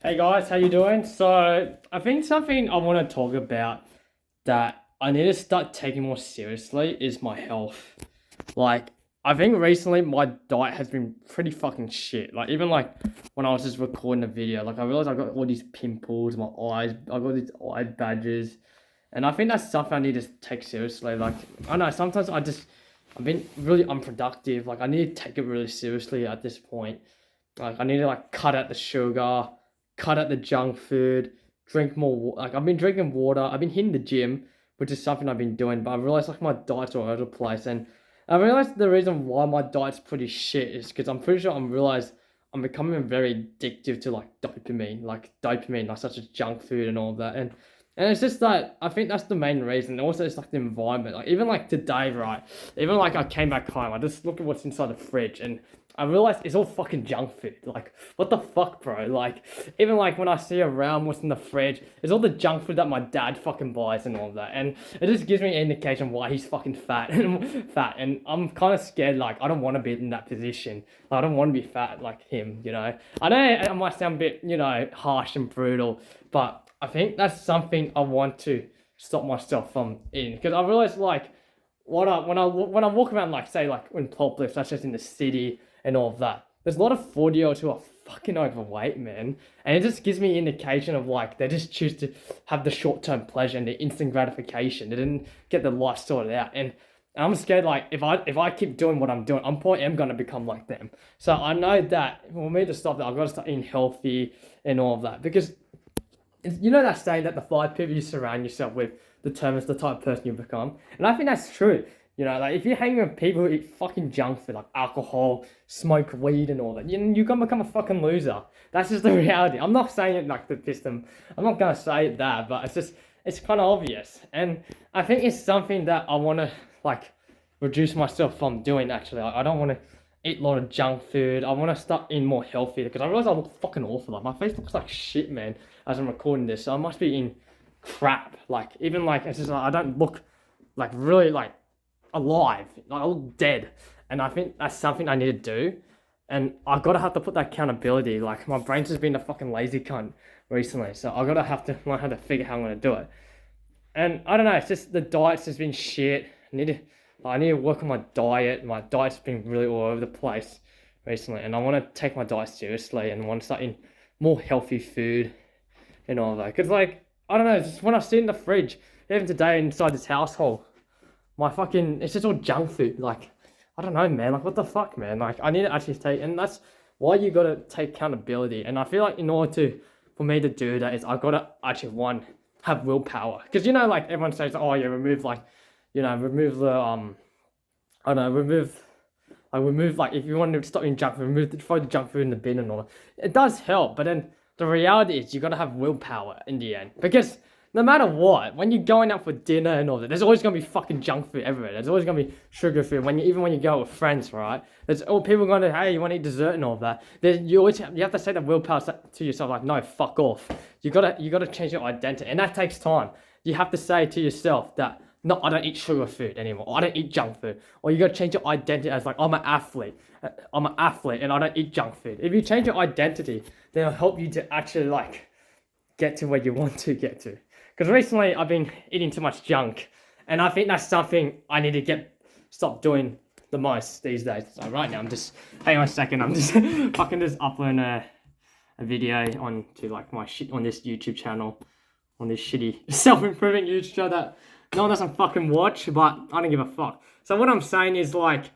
Hey guys, how you doing? So I think something I want to talk about that I need to start taking more seriously is my health. Like I think recently my diet has been pretty fucking shit. Like even like when I was just recording a video, like I realized I got all these pimples, my eyes, I got these eye badges, and I think that's something I need to take seriously. Like I know sometimes I've been really unproductive. Like I need to take it really seriously at this point. Like I need to like cut out the sugar, cut out the junk food, drink more. Like I've been drinking water. I've been hitting the gym, which is something I've been doing. But I realized like my diet's all over the place, and I realized the reason why my diet's pretty shit is because I'm pretty sure I'm becoming very addictive to like dopamine, like such as junk food and all of that, and it's just that I think that's the main reason. Also, it's like the environment. Like even like today, right? Even like I came back home, I just look at what's inside the fridge, and I realized it's all fucking junk food. Like, what the fuck, bro? Like, even like when I see around what's in the fridge, it's all the junk food that my dad fucking buys and all of that. And it just gives me an indication why he's fucking fat and fat. And I'm kind of scared. Like, I don't want to be in that position. Like, I don't want to be fat like him. You know. I know I might sound a bit, harsh and brutal, but I think that's something I want to stop myself from eating because I realize like when I walk around like say like in public, such as in the city and all of that. There's a lot of 40-year-olds who are fucking overweight, man. And it just gives me indication of like they just choose to have the short-term pleasure and the instant gratification. They didn't get their life sorted out. And I'm scared like if I keep doing what I'm doing, I'm probably am gonna become like them. So I know that for me to stop that, I've got to start eating healthy and all of that. Because you know that saying that the five people you surround yourself with determines the type of person you become, and I think that's true. Like if you're hanging with people who eat fucking junk food like alcohol, smoke weed, and all that, you're gonna become a fucking loser. That's just the reality. I'm not saying it like to piss them. I'm not gonna say it that, but it's kind of obvious, and I think it's something that I want to like reduce myself from doing. Actually, I don't want to eat a lot of junk food. I want to start eating more healthy because I realize I look fucking awful. Like my face looks like shit, man, as I'm recording this. So I must be eating crap. Like even like it's just like I don't look like really like alive. Like I look dead. And I think that's something I need to do. And I gotta have to put that accountability. Like my brain's just been a fucking lazy cunt recently. So I gotta have to learn how to figure how I'm gonna do it. And I don't know, it's just the diet's just been shit. I need to work on my diet. My diet's been really all over the place recently, and I want to take my diet seriously and want to start eating more healthy food and all that. Cause like I don't know, just when I sit in the fridge, even today inside this household, my fucking it's just all junk food. Like I don't know, man. Like what the fuck, man? Like I need to actually take, and that's why you gotta take accountability. And I feel like in order to for me to do that is I gotta actually one have willpower. Because like everyone says, oh yeah, remove the I don't know, remove like if you want to stop eating junk food, throw the junk food in the bin and all that. It does help, but then the reality is you gotta have willpower in the end. Because no matter what, when you're going out for dinner and all that, there's always gonna be fucking junk food everywhere. There's always gonna be sugar food even when you go out with friends, right? There's all people going to, hey, you want to eat dessert and all that. You have to say the willpower to yourself like, no, fuck off. You gotta change your identity, and that takes time. You have to say to yourself that no, I don't eat sugar food anymore. Or I don't eat junk food. Or you gotta change your identity as like I'm an athlete. I'm an athlete and I don't eat junk food. If you change your identity, then it'll help you to actually like get to where you want to get to. Because recently I've been eating too much junk, and I think that's something I need to stop doing the most these days. So right now hang on a second, I'm just fucking just uploading a video onto like my shit on this YouTube channel, on this shitty self-improving YouTube channel that no one doesn't fucking watch, but I don't give a fuck. So what I'm saying is like,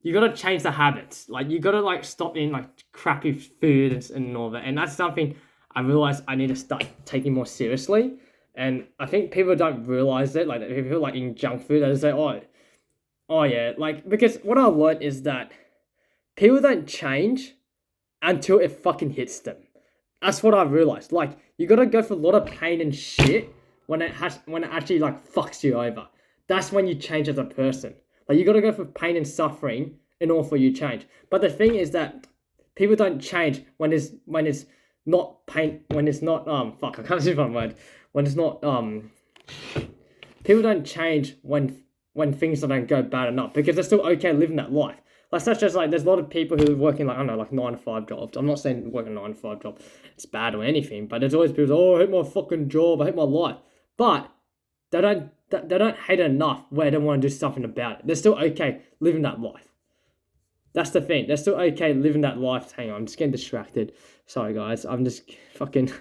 you gotta change the habits. Like you gotta like stop eating like crappy food and all that. And that's something I realize I need to start taking more seriously. And I think people don't realize it. Like people like eating junk food, they just say, oh yeah. Like because what I learned is that people don't change until it fucking hits them. That's what I realized. Like you gotta go through a lot of pain and shit when it actually like fucks you over. That's when you change as a person. Like you gotta go through pain and suffering in order for you to change. But the thing is that people don't change when it's not pain, when it's not fuck, I can't see my word. When it's not people don't change when things don't go bad enough because they're still okay living that life. Like such as like there's a lot of people who are working like I don't know like 9 to 5 jobs. I'm not saying working a 9 to 5 job it's bad or anything, but there's always people oh I hate my fucking job, I hate my life. But they don't hate it enough where they want to do something about it. They're still okay living that life. That's the thing. They're still okay living that life. Hang on, I'm just getting distracted. Sorry guys, I'm just fucking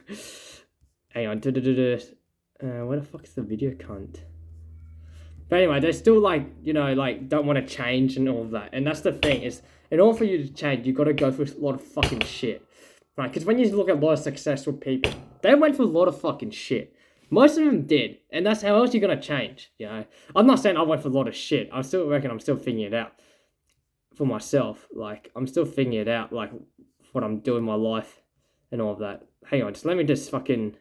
hang on. Where the fuck is the video cunt? But anyway, they're still like, you know, like don't want to change and all of that. And that's the thing is, in order for you to change, you got to go through a lot of fucking shit, right? Because when you look at a lot of successful people, they went through a lot of fucking shit. Most of them did, and that's how else you're gonna change. You know, I'm not saying I went through a lot of shit. I still reckon I'm still figuring it out for myself. Like I'm still figuring it out, like what I'm doing in my life and all of that. Hang on, just let me just fucking.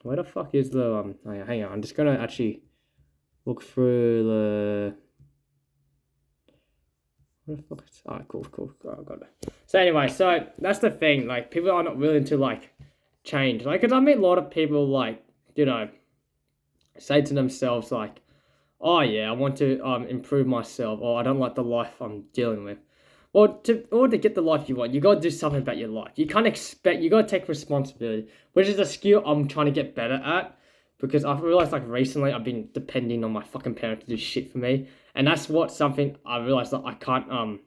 Where the fuck is the hang on, I'm just gonna actually look through the. What the fuck is... Alright, cool. Oh, I got it. So anyway, so that's the thing. Like people are not willing to like change. Like, cause I meet a lot of people like you know say to themselves like, oh yeah, I want to improve myself, or I don't like the life I'm dealing with. Well, in order to get the life you want, you gotta do something about your life. You can't expect. You gotta take responsibility, which is a skill I'm trying to get better at. Because I've realized like recently I've been depending on my fucking parents to do shit for me, and that's something I realized that I can't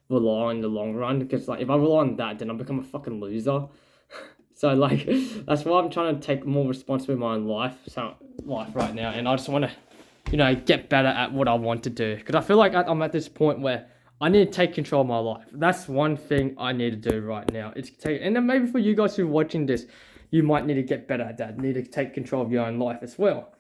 rely on in the long run. Because like if I rely on that, then I become a fucking loser. So like that's why I'm trying to take more responsibility in my own life right now, and I just want to, you know, get better at what I want to do. Because I feel like I'm at this point where I need to take control of my life. That's one thing I need to do right now. And then maybe for you guys who are watching this, you might need to get better at that. Need to take control of your own life as well.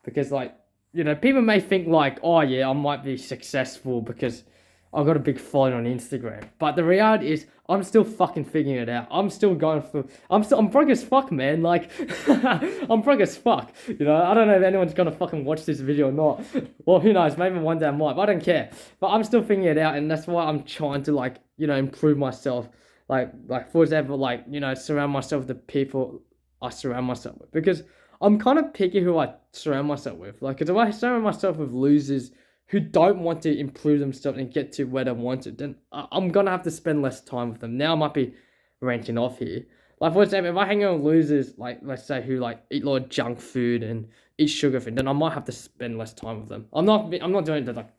Because like, you know, people may think like, oh yeah, I might be successful because I've got a big following on Instagram. But the reality is I'm still fucking figuring it out. I'm still going through I'm broke as fuck, man. Like I'm broke as fuck. You know, I don't know if anyone's gonna fucking watch this video or not. Well, who knows, maybe one day I might, but I don't care. But I'm still figuring it out, and that's why I'm trying to like, you know, improve myself. Like for example, like, you know, surround myself with the people I surround myself with. Because I'm kind of picky who I surround myself with. Like, if I surround myself with losers who don't want to improve themselves and get to where they want to, then I'm going to have to spend less time with them. Now I might be ranting off here. Like, for example, if I hang out with losers, like, let's say, who, like, eat a lot of junk food and eat sugar food, then I might have to spend less time with them. I'm not doing it to, like,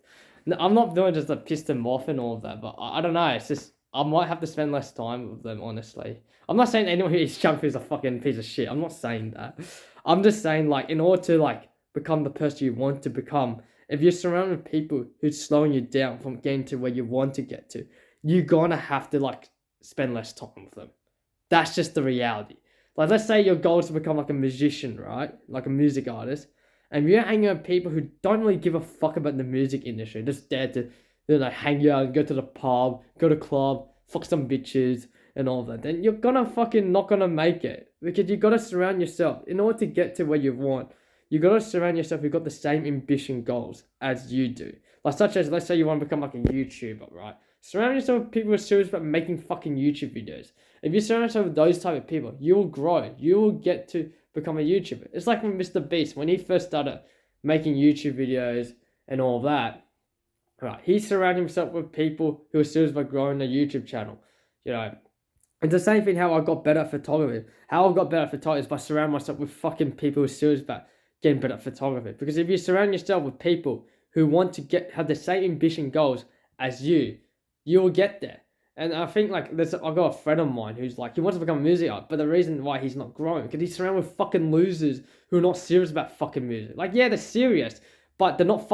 I'm not doing it just to piss them off and all of that, but I don't know, it's just, I might have to spend less time with them, honestly. I'm not saying anyone who eats junk food is a fucking piece of shit. I'm not saying that. I'm just saying, like, in order to, like, become the person you want to become, if you're surrounded with people who's slowing you down from getting to where you want to get to, you're gonna have to, like, spend less time with them. That's just the reality. Like, let's say your goal is to become, like, a musician, right? Like a music artist. And you're hanging out with people who don't really give a fuck about the music industry. Just there to, you know, hang out, go to the pub, go to club, fuck some bitches and all that. Then you're gonna fucking not gonna make it. Because you gotta surround yourself. In order to get to where you want, you gotta surround yourself who've got the same ambition goals as you do. Like such as, let's say you want to become like a YouTuber, right? Surround yourself with people who are serious about making fucking YouTube videos. If you surround yourself with those type of people, you will grow. You will get to become a YouTuber. It's like when Mr. Beast, when he first started making YouTube videos and all that, right? He surrounded himself with people who are serious about growing a YouTube channel. You know, it's the same thing how I got better at photography. How I got better at photography is by surrounding myself with fucking people who are serious about getting better at photography. Because if you surround yourself with people who want to have the same ambition goals as you will get there. And I think, like, I've got a friend of mine who's, like, he wants to become a music artist, but the reason why he's not growing, because he's surrounded with fucking losers who are not serious about fucking music. Like, yeah, they're serious, but they're not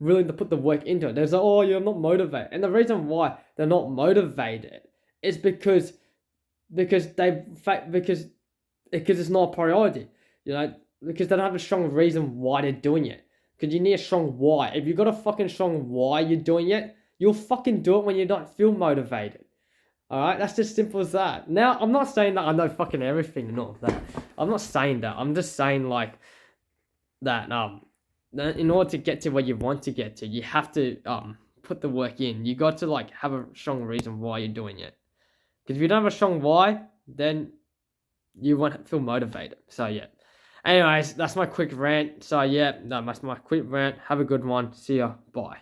willing to put the work into it. They're like, oh, yeah, I'm not motivated. And the reason why they're not motivated is because it's not a priority, you know, because they don't have a strong reason why they're doing it. Because you need a strong why. If you've got a fucking strong why you're doing it, you'll fucking do it when you don't feel motivated. Alright, that's just simple as that. Now, I'm not saying that I know fucking everything and all of that. I'm not saying that. I'm just saying, like, that, in order to get to where you want to get to, you have to, put the work in. You got to, like, have a strong reason why you're doing it. Because if you don't have a strong why, then you won't feel motivated. So, yeah. Anyways, that's my quick rant. So, yeah, that's my quick rant. Have a good one. See ya. Bye.